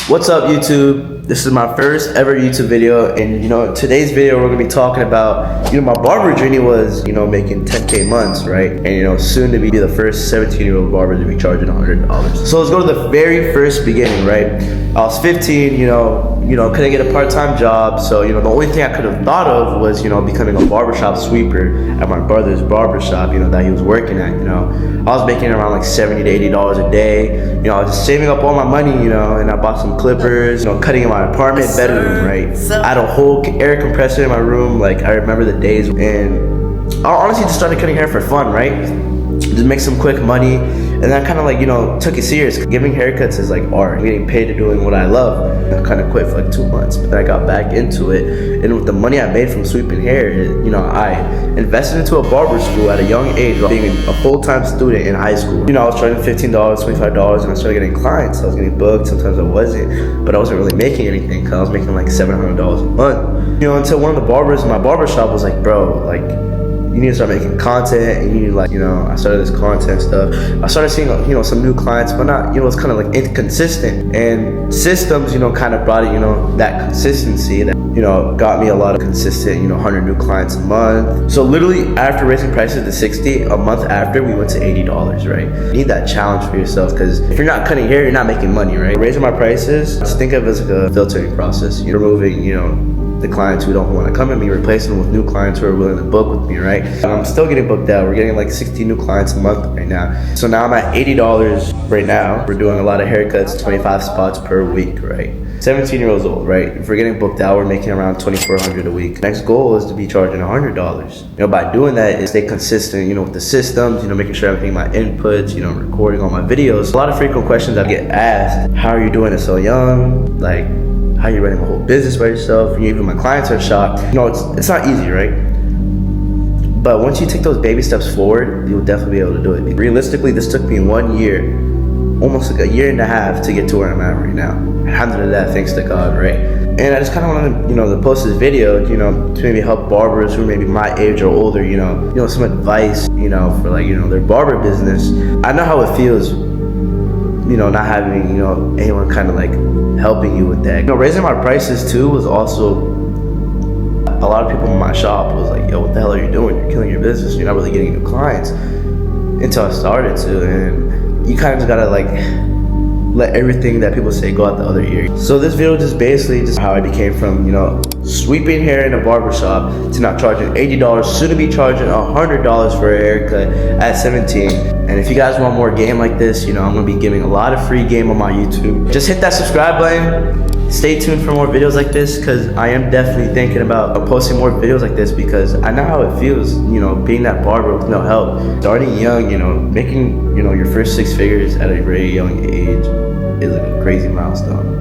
What's up, YouTube? This is my first ever YouTube video, and today's video we're gonna be talking about my barber journey was making 10K months, right? And soon to be the first 17-year-old barber to be charging $100. So let's go to the very first beginning, right? I was 15, couldn't get a part-time job, so the only thing I could have thought of was becoming a barbershop sweeper at my brother's barbershop that he was working at. I was making around like $70 to $80 a day. I was just saving up all my money, and I bought some clippers, cutting in my apartment bedroom, right? I had a whole air compressor in my room. Like, I remember the days, and I honestly just started cutting hair for fun, right? Just make some quick money, and then I kind of took it serious. Giving haircuts is like art. I'm getting paid to doing what I love. I kind of quit for like 2 months, but then I got back into it, and with the money I made from sweeping hair, I invested into a barber school at a young age, being a full-time student in high school. I was charging $15, $25, and I started getting clients. I was getting booked. Sometimes I wasn't, but I wasn't really making anything because I was making like $700 a month. Until one of the barbers in my barbershop was like, bro, like, you need to start making content, and you need I started this content stuff. I started seeing, some new clients, but not, it's kind of like inconsistent. And systems, kind of brought it, that consistency that, got me a lot of consistent, 100 new clients a month. So literally after raising prices to 60, a month after, we went to $80, right? You need that challenge for yourself, because if you're not cutting hair, you're not making money, right? Raising my prices, just think of it as like a filtering process. You're removing, the clients who don't want to come at me, replacing them with new clients who are willing to book with me, right? And I'm still getting booked out. We're getting like 60 new clients a month right now. So now I'm at $80 right now. We're doing a lot of haircuts, 25 spots per week, right? 17 years old, right? If we're getting booked out, we're making around $2,400 a week. Next goal is to be charging $100. By doing that is stay consistent, with the systems, making sure everything, my inputs, recording all my videos. A lot of frequent questions I get asked: how are you doing it so young? Like, how you running a whole business by yourself? Even my clients are shocked. It's not easy, right? But once you take those baby steps forward, you'll definitely be able to do it. Realistically, this took me 1 year, almost like a year and a half, to get to where I'm at right now. Alhamdulillah, thanks to God, right? And I just kind of wanted to, to post this video, to maybe help barbers who are maybe my age or older, some advice, for like, their barber business. I know how it feels, not having, anyone kind of like helping you with that. Raising my prices too was also, a lot of people in my shop was like, yo, what the hell are you doing? You're killing your business. You're not really getting new clients. Until I started to, and you kind of just gotta like let everything that people say go out the other ear. So this video is basically just how I became from, sweeping hair in a barbershop to not charging $80, soon to be charging $100 for a haircut at 17. And if you guys want more game like this, I'm gonna be giving a lot of free game on my YouTube. Just hit that subscribe button. Stay tuned for more videos like this, because I am definitely thinking about posting more videos like this, because I know how it feels, being that barber with no help. Starting young, making, your first 6 figures at a very young age is like a crazy milestone.